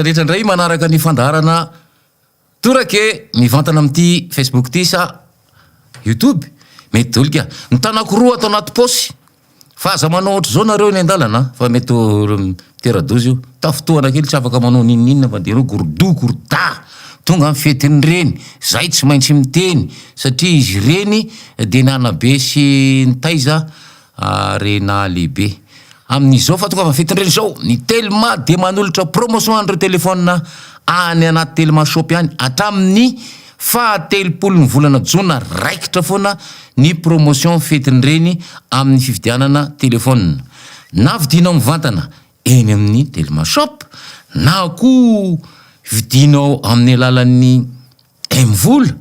rehetra indray manaraka ny fandaharana torake mivantana amin'ity Facebook ty sa YouTube mety dolika ny tanako roa atao anaty posy fa aza manao ohatry zao nareo ny andalana fa mety teradozy io tafotoana kely tsy afaka manao ninninna fa de reo goroda tonga amin'ny fetiny reny zay tsy maintsy miteny satria izy reny de nanabe sy nitaiza rena lehibe amin'izao fa tonga amin'ny fetiny reny zao ny Telma de manolotra promotion andreo telefona any anaty Telma shop ihany hatramin'ny fahatelopolo ny volana jona raikitra foana ny promotion fetiny reny amin'ny fividianana telefona na vidinao mivantana eny amin'ny Telma shop na ko vidinao amin'ny alalan'ny M-vola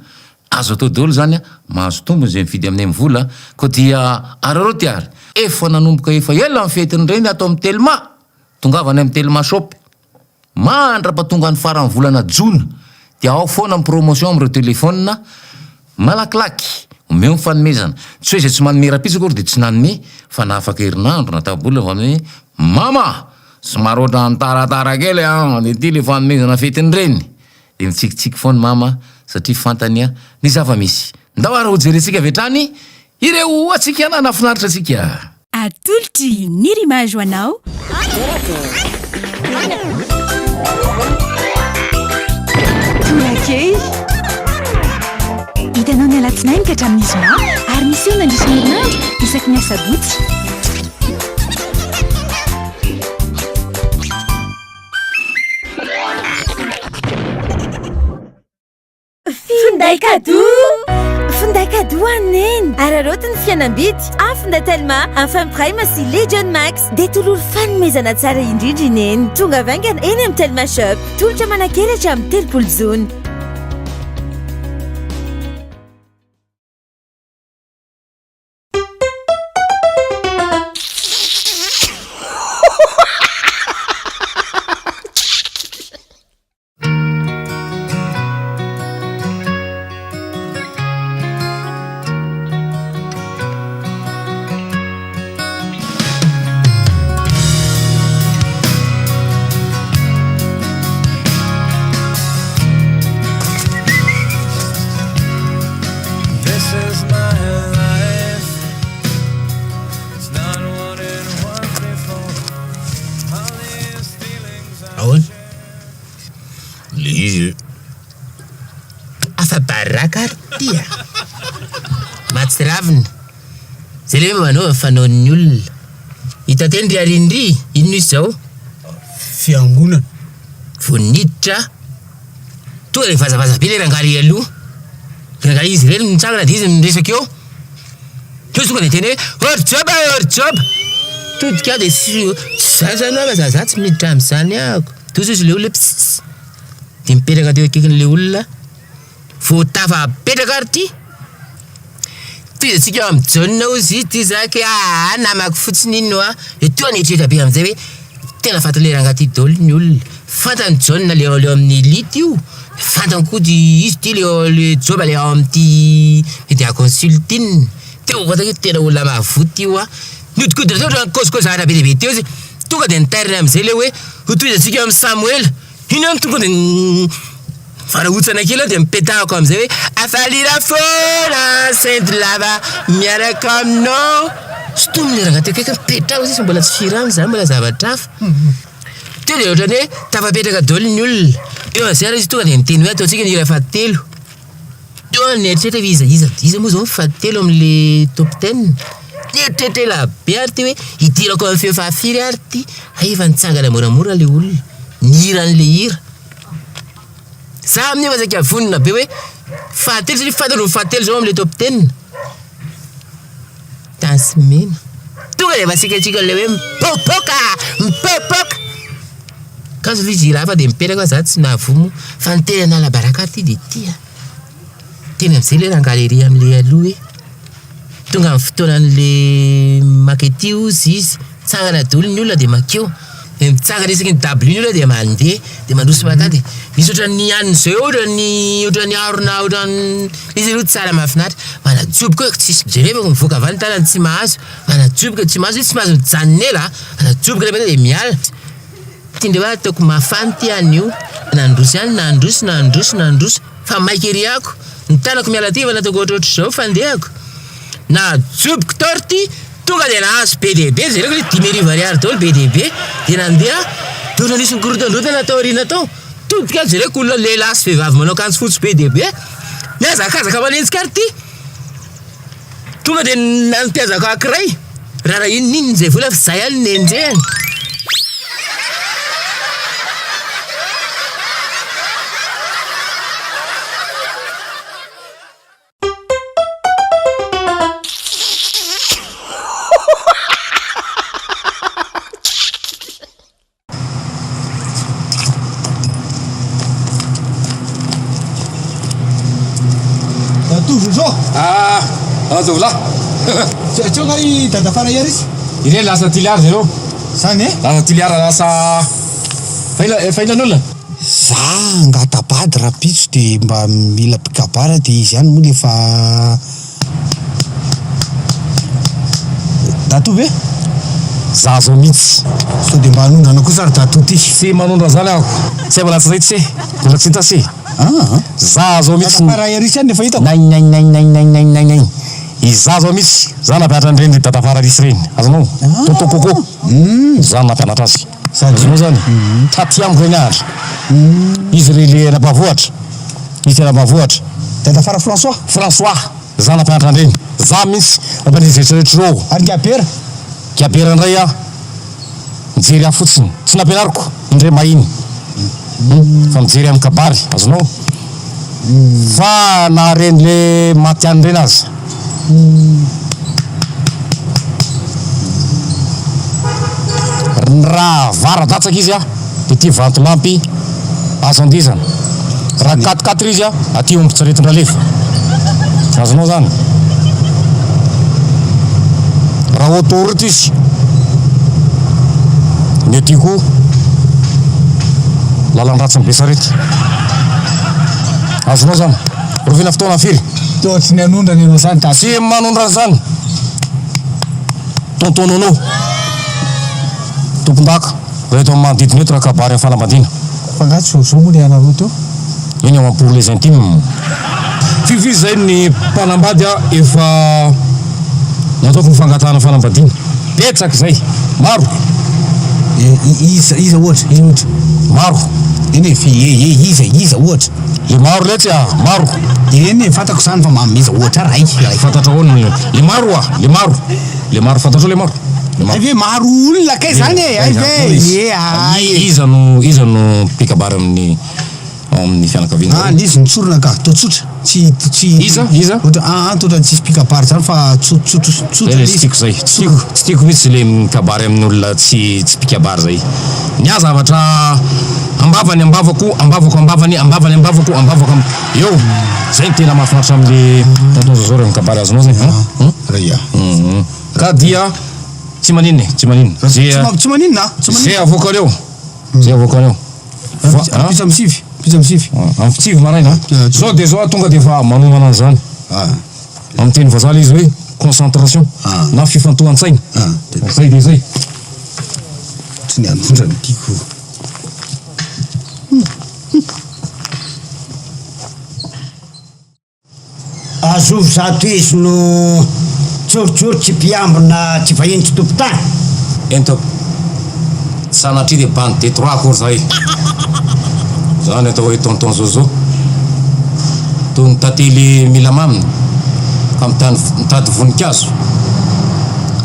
azo atao daholo zany mahazo tombony zay mividy amin'ny M-vola ko dia araroty ary efa nanomboka efa ela amin'ny fetiny reny atao amin'ny Telma tongavany amin'ny Telma shop mandra-patonga ny farany volana jona dia ao foana amin'ny promotion amin'ireo telefona malakilaky omeo mifanomezana tsy hoe zay tsy manome rapitsy akory de tsy nanome fa na afaka herinandro na tabola fa hoe mama somary ohatry antaratara kely de ty le fanomezana fetiny reny de mitsikitsiky foana mama satria fantany ny zava-misy ndao ary ho jerentsika avetrany ireo atsika na nafinaritra atsika atolotry ny rimage ho anao Torakely hitanao ny alatsinainy ka hatramin'ny zoma ary misy eo nandrisy herinandro isaky ny asabotsy Finday cadeau aneny ararotiny fianambidy afinday Telma amin'ny Prime sy Legion Max de tololo fanomezana tsara indrindra ineny tonga vaingana eny amin'ny Telma shop tolotra manakely hatramin'ny 30 jona Afabaraka matsiravina zay le manao fanaon'ny olona hitateny ry arindry ino izy zao fiangonana voniditra tonga de vazavaza be le rangary aloha rangary izy reny mitsangana de izy miresaka eo to tonga de teny hoe orjoba todika de zazanao zaza tsy miditra am'izany ako tozy izy le olona pss de mipetraka teo akaikin'le olona voatafa apetraka ary ty fizantsika amin'ny jaune ozy ty zaka namako fotsiny ino etoa anetrehitra be amin'izay hoe tena fantany le rangaty daholo ny olona fantany jaune le leo amin'ny lity io fantany koa izy ty le joba le ao amin'ty mety aconsultine teo fantany tena olona mahavoty io niodikodina teo ohatran'ny kosikosahatra be deabe teo izy tonga de nitairiny amin'izay le hoe hotoizantsika amin'ny Samuel ino any tonga de farahotsana kely de mipetahako amin'izay hoe afalira foana sainte lava miaraka aminao sy toy le rangaty akaiky mipetraho izy mbola tsy firany zany mbola zavatra hafa teo de ohatrany hoe tafapetraka daholo ny olona eo azay izy tonga de miteny hoe ataontsika ny ira fahatelo eo nieritretra iza moa zao fahatelo amin'le top 10 nieritretra ela be ary ty hoe hidirako amin'ny feo fahafiry ary ty efa nitsangana moramora le olona ny iran'le hira za amin'io azaka avonina be hoe fahatelo satria fantany fahatelo zao amin'le top 10 tansymena tonga de masikatsika le hoe mipopoka kaso izy irafa de mipetraka za tsy nahavomo fa niteny analabaraka ty de tia teny am'izay le rangalery am'le aloha hoe tonga amin'ny fotoanan'le makety ozy izy tsangana daholo ny olona de makeo mitsangana isaky ny W ny olona de mandeha de mandroso matady misy ohatran'ny an'izay ohatran'ny arona ohatran'ny izy aloha tsara mahafinaritra manajoboka hoe tsisy jerevako mivoaka avy any tanany tsy mahazo manajoboka tsy mahazo mijanonela manajoboka le mety de miala tindreo hoe ataoko mafany ty any io nandroso ihany nandroso fa maikeriako ny tanako miala ty fa nataoko ohatrohatry zao fandehako na joboko torty tonga de nahazo be dehibe zareo hoe 10,000 daholo be dehibe de nandeha dona nisy nikorotandrotana tao aoriana tao todika zareo olona lehilahy sy vehivavy manao akanjo fotsy be dehibe miazakazaka manenjika ary ty tonga de nampiazako akiray raha inonino zay vola fa zay any nenjehany Azovla. Tsonga i dada fara iary izy. Ireny lasa tiliara zareo. Zany e? Lasa tiliara lasa failan'olona. Za ngatabady rapitso de mba mila pikabara de izy ihany moa lefa dato ve? Za zao mihitsy. So de mba hanondrana kosa ary dato ty. Tsy manondra zany ako. Tsy mbola tsy zay tsy. Mbola tsy hita sy. Za zao mihitsy. Para iary izy ihany nefa hitako. Nay. Iza zao mihitsy. Za nampianatra an'ireny dadafara risy reny. Azonao? Toto koko. Za nampianatra azy. Azonao zany? Taty amiko reny ahatra. Izy le napavoatra. Izy napavoatra. Dadafara François. François. Za nampianatra an'ireny. Za mihitsy nampianatreritreritro reo. Ary Gabera. Gabera indray aho. Mijery aho fotsiny. Tsy nampianariko. Indray mahiny. Fa mijery amin'ny kabary. Azonao? Fa nahareny le maty any reny azy. Raha varadatsaka izy de ty vantolampy azo andizana. Raha 4-4 izy aty ombotsaretin-dralefa. Azonao zany? Raha autoroute izy ny aty koa lalan-dratsiny Besarety. Azonao zany? Rovina fotoana firy? Tohatry ny anondrany ianao zany dato. Tsy manondrana zany. Tontononao. Tompon-daka. Reto amin'ny manodidina eto raha kabary amin'ny fanambadiana. Fa ngatsy zao moa le anareo teo. Iny ao pour les intimes. Fifi zay ny mpanambady efa nataoko mifangatahana fanambadiana. Betsaka zay. Maro. Iza ohatra. Maro. Eny iza ohatra. Le maro letsy maro. Eny fantako zany fa mameza ohatra ray. Fantatra ahoana le maro le maro fantatro le maro. Ve maro olona kay zany e. Iza no pikabary amin'ny fianakaviana. Izy nitsorona ka totsotra. Tsy Iza? totra tsisy pikabary zany fa tsotra. Tsy tiako zay. Tsy tiako mihitsy le mikabary amin'olona tsy pikabary zay. Nya zavatra ambavany ambavako eo zay ny tena mahafinaritra amin'le tonton Zozo reo mikabary azonao zay. Ka dia tsy maninona. Tsy maninona. Zay avoakaneo. Pizza misivy. Amin'ny fitsivy maraina. Zao de zao tonga de efa manomana an'izany. Amin'ny teny vazaha izy hoe concentration na fifantohan-tsaina. Zay de zay. Tsy ny anondrany tiako. Azovy zato izy no tsorotsory tsy mpiambina tsy vahiny tsy tompon-tany. Ento sanatria de bande de 3 akory zay. Zany atao hoe tonton Zozo. Toy ny tantely mila mamina ka mitady voninkazo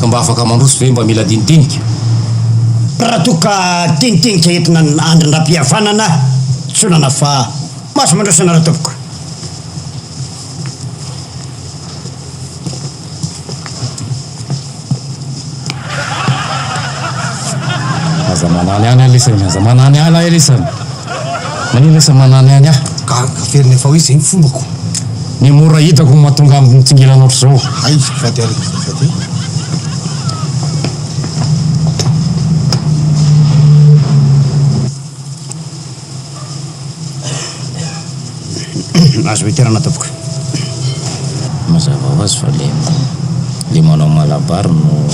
ka mba afaka mandroso ve mba mila dinidinika. Raha toka tinitinika entina andrin-dram-pihavanana tsonana fa maso mandrosana raha tompoko. Aza manany any lesany. Manino lesa manany any Ka feriny efa hoe zay fombako. Ny mora hitako mahatonga amin'ny tsingelana ohatry zao. Ay, fady ary. Azo veterana tompoko. Mazava ho azy fa le manao malabary no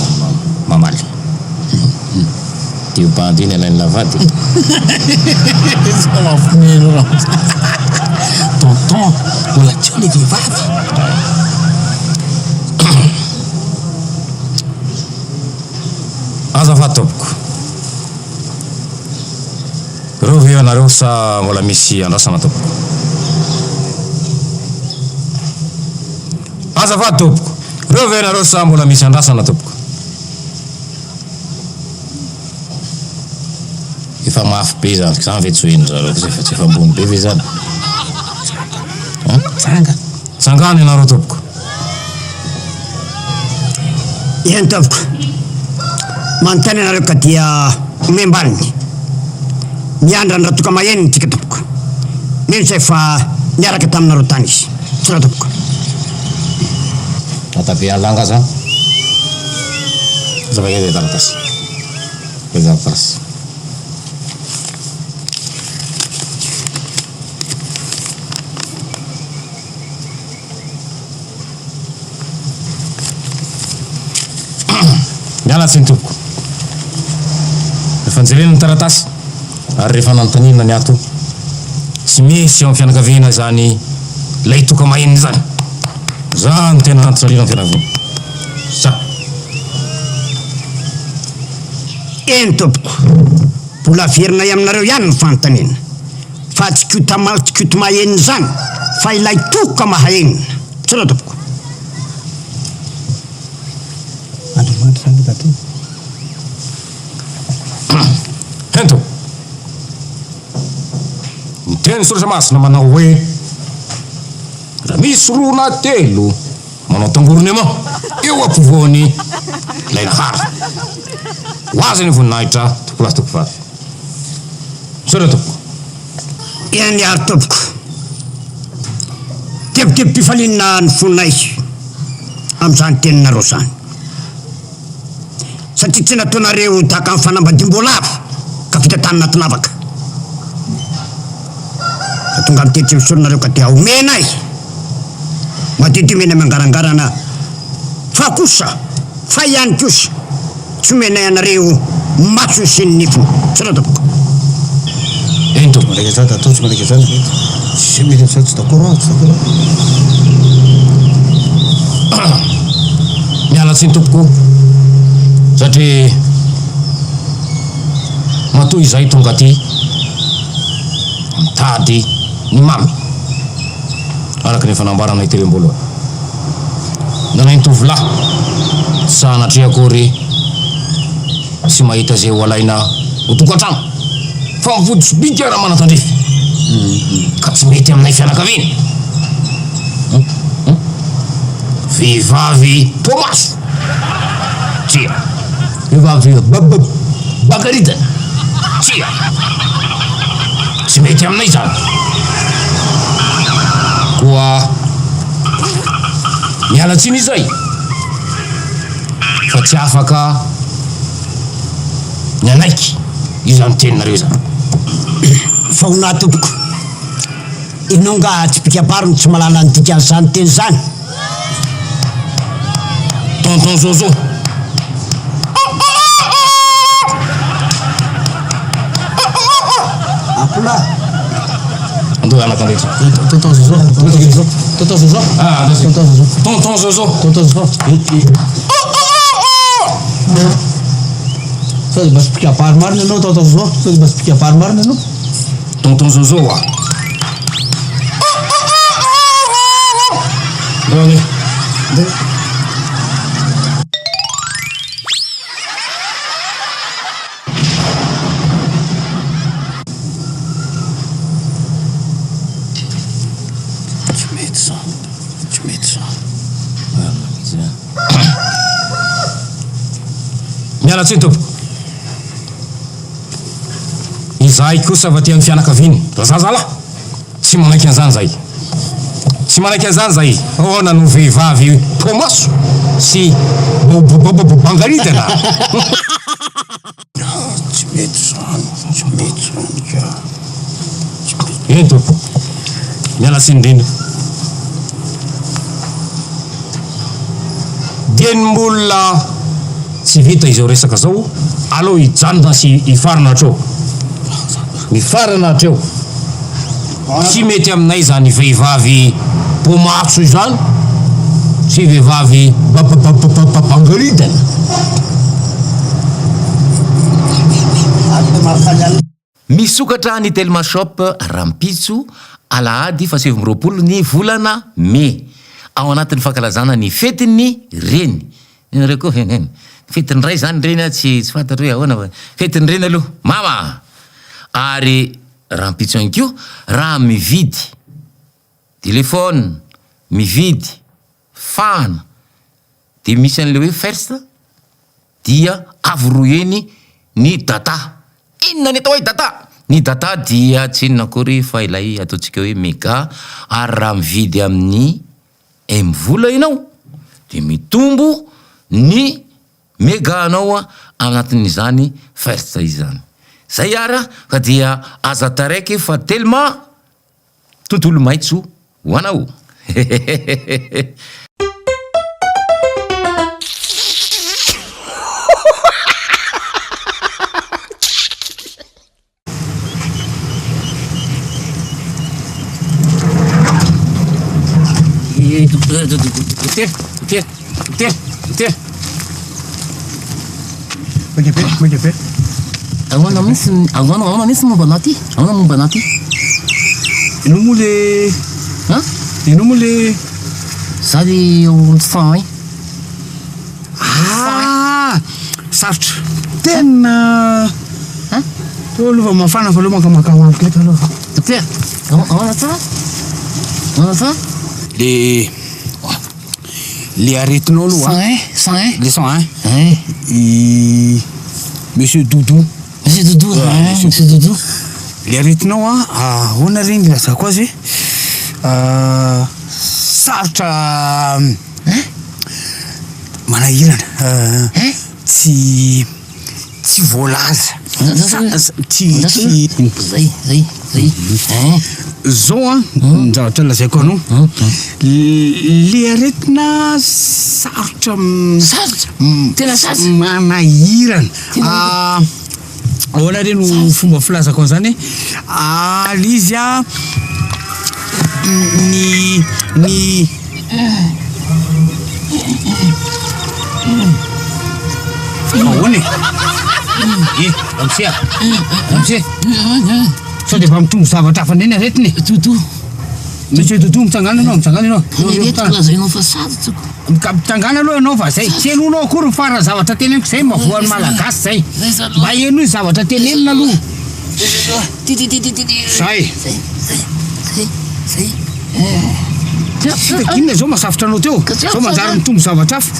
mamaly. Tio bandy iny alainy lavady. Mafineno tonton mbola tsy le vehivavy. Azafady tompoko. Reo ve anareo sa mbola misy andrasana tompoko? Azafady tompoko. Reo ve anareo sa mbola misy andrasana tompoko? Efa mafy be zany, zany ve tsy hoino zareo fa tsy efa ambony be ve zany? Tsanga. Tsangany anareo tompoko. Eny tompoko. Manontany anareo ka dia omembaliny. Miandra ny ratoka maheniny tika tompoko. Mino zay fa niaraka taminareo tany izy. Tsy raha tompoko. Atabe alanga zany. Zavakely taratasy. Taratasy. Mialatsy ny tompoko. Rehefa nijerena ny taratasy ary rehefa nanontaniana ny ato tsy misy eo amin'ny fianakaviana zany lay toka maheniny zany. Zany tena antosalina amin'ny fianakaviana. Sa Eny tompoko. Mbola verina aminareo ihany ny fanontaniana. Fa tsy kioto maheniny zany fa ilay toka mahenina. Tsy raha tompoko. Hento. Miteny soratra masina manao hoe raha misy roa na telo manao tangorony amao eo ampovoany lay nahara. Hoazy ny voninahitra toko lasy toko vavy. Soratra tompoko. Eny ary tompoko. Tebotebo-pifalinana ny fonina izy amin'izany teninareo zany. Satria tsy nataonareo tahaka amin'ny fanambadiam-boalavo ka vita tany anaty lavaka. Fa tonga mitety misoronareo ka dia omena ahy. Matety omena mangarangarana. Fa kosa, fa ihany kosa, tsy omena ianareo maso sy ny nifiny. Tsy raha tompoko. Eny tompoko. Malaika zany atao tsy malaika zany. Tsy mety amin'izany tsy d'accord tsy d'accord. Mialatsy ny tompoko. Satria matoa izay tonga aty mitady ny mamy araka ny fanambarana itery am-boalohany. Nanay ny tovolahy sanatria akory tsy mahita zay ho alaina ho tokantrano fa mivody bitika raha manatandrify ka tsy mety aminay fianakaviana. Vehivavy Tomaso. Tsia. Vehivavy Bagaridana. Tsia. Tsy mety aminay zany. Koa mialatsiny izay fa tsy afaka mianaiky izany teninareo zany. Fa ho na tompoko. Ianao nga tsy pikaparo tsy malala ny dikan'izany teny zany. Tonton Zozo. Akola. Andou anakandretra. Tonton Zozo. Tonton Zozo. Ah, Tonton Zozo. Tonton Zozo. Tonton Zozo. Sao dia masih pikaparo marina ianao Tonton Zozo? Sao dia masih pikaparo marina ianao? Tonton Zozo ah. Doni. Mialatsy tompoko. Izahay kosa va ty amin'ny fianakaviany. Razazalahy. Tsy manaiky an'izany zay. Tsy manaiky an'izany zay. Ahoana no vehivavy Tomaso sy Bangaridana. Tsy mety zany. Tsy mety zany ka. Eny tompoko. Mialatsy indrindra. Dieny mbola tsy vita izao resaka zao aloha hijanona sy hifarana hatreo mifarana hatreo tsy mety aminay zany vehivavy pomaso izany sy vehivavy bangalidana misokatra ny Telma Shop Rampitso alahady fa 7 ny volana mai ao anatin'ny fankalazana ny fetiny reny reo koa fetiny ray zany reny tsy fantatra hoe ahoana fetiny reny aloha mama ary Rampitso ihany koa raha mividy telefôna mividy fahana de misy an'le hoe first dia avoroeny ny data inona ny atao hoe data ny data dia tsy inona kory fa ilay ataontsika hoe méga ary raha mividy amin'ny vola ianao de mitombo ny méga anao anatin'izany first izany zay ara fa dia aza taraiky fa Telma tontolo maitso ho anao Megepe. Ahoana misy momba anaty? Ahoana momba anaty? Ianao moa le ianao moa le Sady fan hein? Sarotra tena to aloha mafana fa aloha makamaka eto aloha Docteur, ahoana tsara? Ahoana tsara? le aretinao aloha le sang Monsieur Doudou. Monsieur Doudou, Monsieur Doudou. Le aretinao ahoana reny lazako azy sarotra manahirana tsy voalaza Zay. zao zavatra lazaiko anao le aretina sarotra tena sarotra manahirana ahoana reny fomba filazako an'izany le izy ny ahoana amse sao de efa mitombo zavatra hafa ndreny aretiny Doudou. Monsieur Doudou mitsangana ianao Rehetra lazainao fa sarotra. mitangana aloha ianao fa zay tsy henonao akory fara zavatra teneniko zay mavoan'ny malagasy zay mba heno ny zavatra tenenina aloha zay kinona zao masafotra anao teo zao manjary mitombo zavatra hafa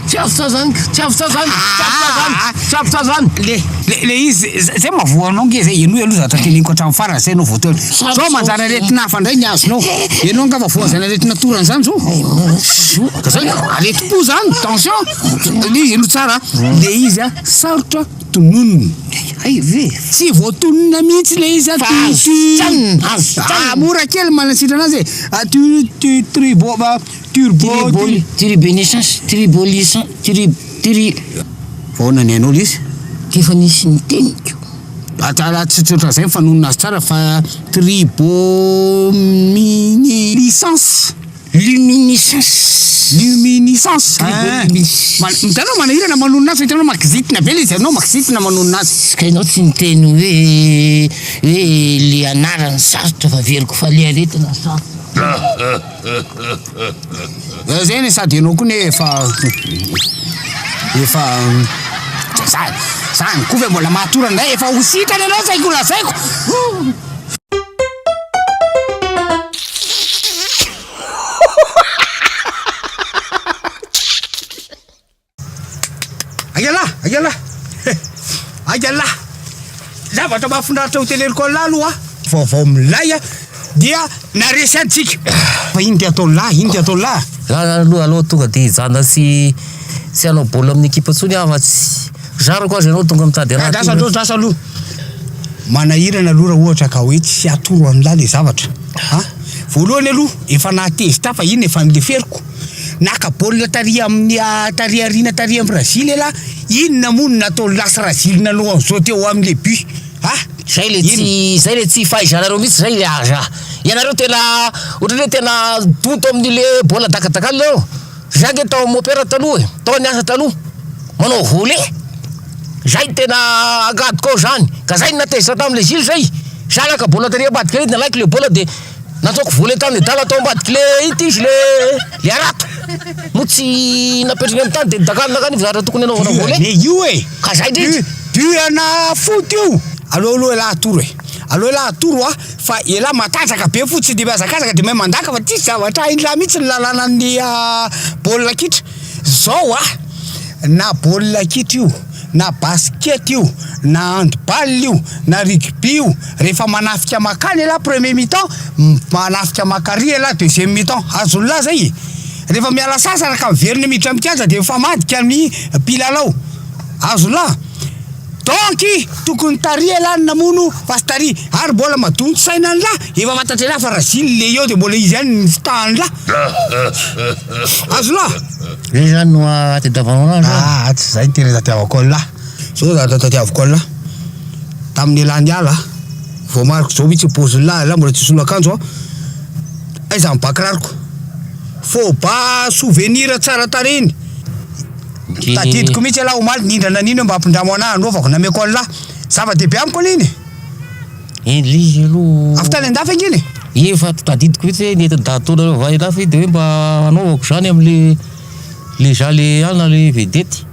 le izy zay mavoanao nge zay eno aloha zavatra teneniko hatramin'ny farany zay anao voateo zao manjary aretina hafa ndray ny azonao enao nga vavoa zany aretina torany zany zao zay aretim-po zany tension le izy eno tsara le izy sarotra tononony tsy voatonona mihitsy le izy mora kely manasitra anazy vaona ny hainao izy Kefa nisy ny teniko. tsotsotra zay mifanonona azy tsara fa luminiscence mitanao manahirana manonona azy hitanao makizitina be le izy anao makizitina manonona azy Ka ianao tsy niteny hoe le anarany sarotra fa veriko fa le aretina sarotra. zay ny sady anao koa ne efa zany koa ve mbola mahatorana nday efa hositrany anao zay ko lazaiko agala zavatra mahafinaritra hoteleriko an'la aloha vaovao milay dia naresy antsika fa iny ty ataony lahy Aloha tonga de hijana sy hanao bola amin'ny ekipa tsony fa tsy zarako azy ianao tonga mitady raha. Dasa aloha manahirana aloha raha ohatra ka hoe tsy atoro an'la le zavatra voalohany aloha efa nahatezitra fa iny efa nileferiko naka baolina taria amin'ny taria arina taria amin'ny Brazil la inona mono natao lasa razilina aloha zao teo am'le but zay le tsy fahaizanareo mihitsy zay le aza ianareo tena ohatrany hoe tena toto amin'ile bola dakadakany reo zay nge tao mopera taloha e tao niasa taloha manao voly zay tena agadiko zany ka zay nateza tam'le zily zay salaka bola tary ambadiky le nalaiky le bola de nataoko voly tany de dala tao ambadiky le ity izy le arato mo tsy napetrany amy tany de dakanakany zara tokony anaovana voly io e ka zay ndreky duana foty io aloha lahatoro e aloha lahatoro fa ela matanjaka be fotsy de miazakazaka de mahay mandaka fa ty zavatra indra mihitsy ny lalana ny baolina kitra zao na baolina kitra io na basket io na handball io na rugby io rehefa manafika makany ela premier mi-temps manafika makary ela deuxième mi-temps azon'la zay rehefa miala sasa raka miveriny miditra amikanja de efa madika ny pilalao azon'la donc tokony tary elanina mono fa sy tary ary mbola madonto saina an'la efa fantatry ela fa raziny le eo de mbola izy any ny fitahan'la azon'la zay zany no atadiavanao anazy tsy zay tena tatiavako an'la zao za tatiavako an'la tamin'ny elany ala vao mariko zao mihitsy pozin'la la mbola tsy sono akanjo aiza mibakirariko fô ba souvenir tsara tariny tadidiko mihitsy ala omaly nindrana nino mba ampindramo anahy anaovako nameko an'la zava-dehibe amiko an'iny lizy aloha afy tany andafy anginy efa tadidiko mihitsy hoe netadahatona reo va elafy de hoe mba anaovako zany am'le le za le ana le vedety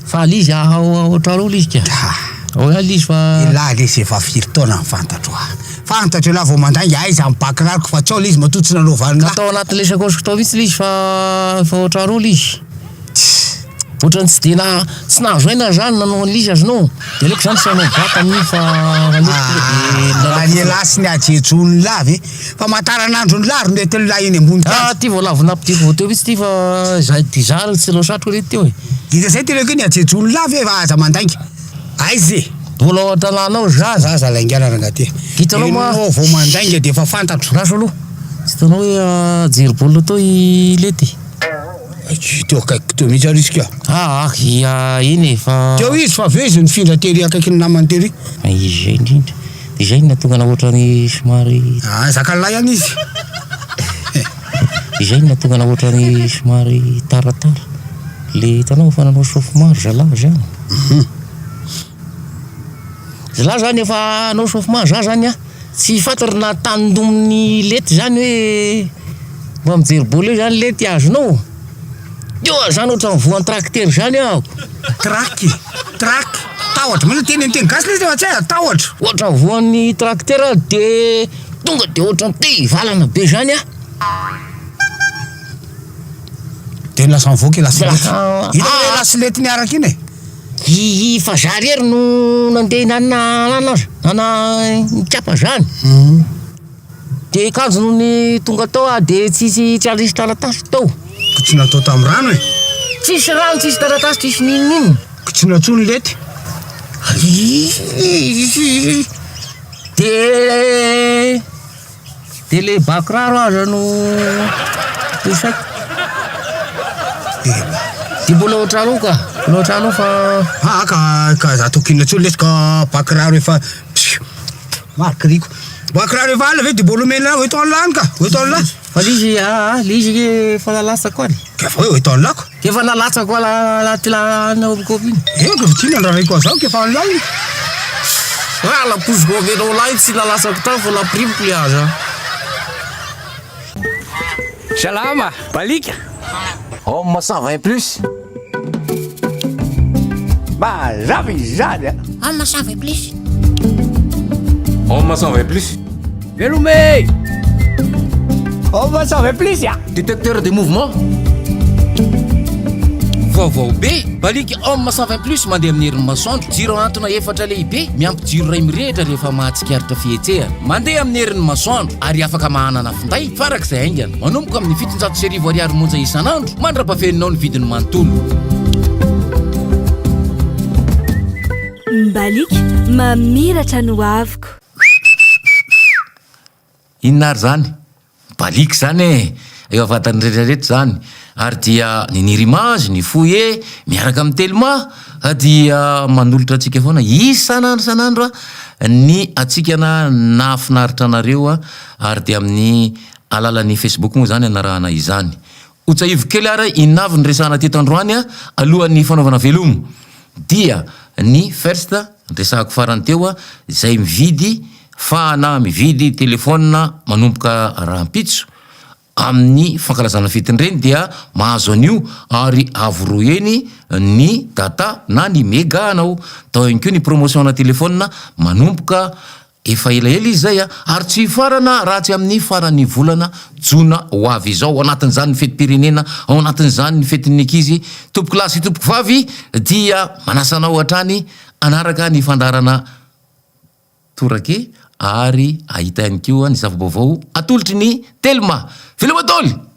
fa lizy oatra ro lizy ka oa lizy fa la le ze efa firy taona mifantatro fantatro ela vao mandangy aiza mibakirariko fa tsao lizy matotsy nanaovan'la atao anatin'le sakosiko tao mihitsy lizy fa oatra ro lizy ohatrany tsy de tsy nahazo aina zany nanao an'lizy azonao de aleko zany sy anao bata amin'iny fa ny elasy ny ajejony lavy fa mataranandro ny laro ndety ny la eny ambony ty vao lavonapitiko vao teo mihitsy ty fa zay ty zary tsy losatroko rety teo e ita zay tena koe ny ajejony lavy fa aza mandaingy aizy mbola ao an-tanànao zaza lainganaranga ty hitanao ma vao mandainga de efa fantatro raso aloha tsy tanao hoe jery baolina tao ilety teo akaiky teo mihitsy arisika iny fa teo izy fa aveo izy nifindra tery akaiky ny namany tery izy zay indrindra de zay natonga na ohatrany somary zakan'lay any izy izay natonga na ohatrany somary taratara le hitanao fa nanao sofomaro zalahy zany zalahy zany efa anao sofomaro za zany tsy fantary na tandominy lety zany hoe mba mijery boly eo zany lety azonao io zany ohatrany voan'ny tracteur zany aho trak tahotra mana teny gasy le fa tsy hay tahotra ohatra voan'ny tracteur de tonga de ohatrany te valana be zany de lasa mivoaka lasilety niaraka iny fa za rery no nandeha nanana nikapa zany de kanjo no ny tonga tao de tsisy alisy taratasy tao tsy natao tamy rano e tsisy rano tsisy taratasy tsisy ninonino tsy natsony lety de le bakiraro aza no isaky de mbola ohatrano ka mbola ohatrano fa ka za tokinona tsony lety ka bakiraro efa marikiriko bakiraro efa ala ve de mbola omena hoe tao lany ka hoe tao lany fa lizy fa nalatsako any kefa hoe tao lako kefa nalatsako alaty naorikopy iny eko tsy nandraraiko azao kefa lany lapoziko avenao lahy tsy nalatsako tao fa laprimiko le aza salama balika Homme 120 plus. Mazava izany Homme 120 plus. Homme 120 plus. Velume Homme 120 plus Détecteur de mouvement. Vaovao be balika homme 120 plus mandeha amin'ny herin'ny masoandro jiro antona efatra lehibe miampy jiro ray mirehitra rehefa mahatsikaritra fihetsehana mandeha amin'ny herin'ny masoandro ary afaka mahanana finday farak'izay aingana manomboka amin'ny 700 ariary monja isan'andro mandrapafeninao ny vidiny manontolo balika mamiratra no aviko inona ary zany balika zany eo avatany rehetrarehetra zany ary dia ny nirimazy ny foye miaraka amin'ny telma dia manolotra atsika foana isanandro ny atsikana nafinaritra anareo ary dia amin'ny alalan'ny Facebook moa zany anarahana izany. Otsaivo kely ary inavy ny resahana teto androany alohan'ny fanaovana velomo dia ny first resahako farany teo izay mividy telefona manomboka rahampitso amin'ny fankalazana fitinireny dia mahazo an'io ary avoroeny ny data na ny mega anao tao ihany koa ny promotion na telefona manomboka efa elaela izy zay ary tsy farana raha tsy amin'ny farany volana jona ho avy izao ao anatin'izany ny fetim-pirenena ao anatin'izany ny fetin'ny ankizy tompoko lahy sy tompoko vavy dia manasanao hatrany anaraka ny fandarana torake ary ahita ihany koa ny zava-baovao atolotry ny telma Filomatôly.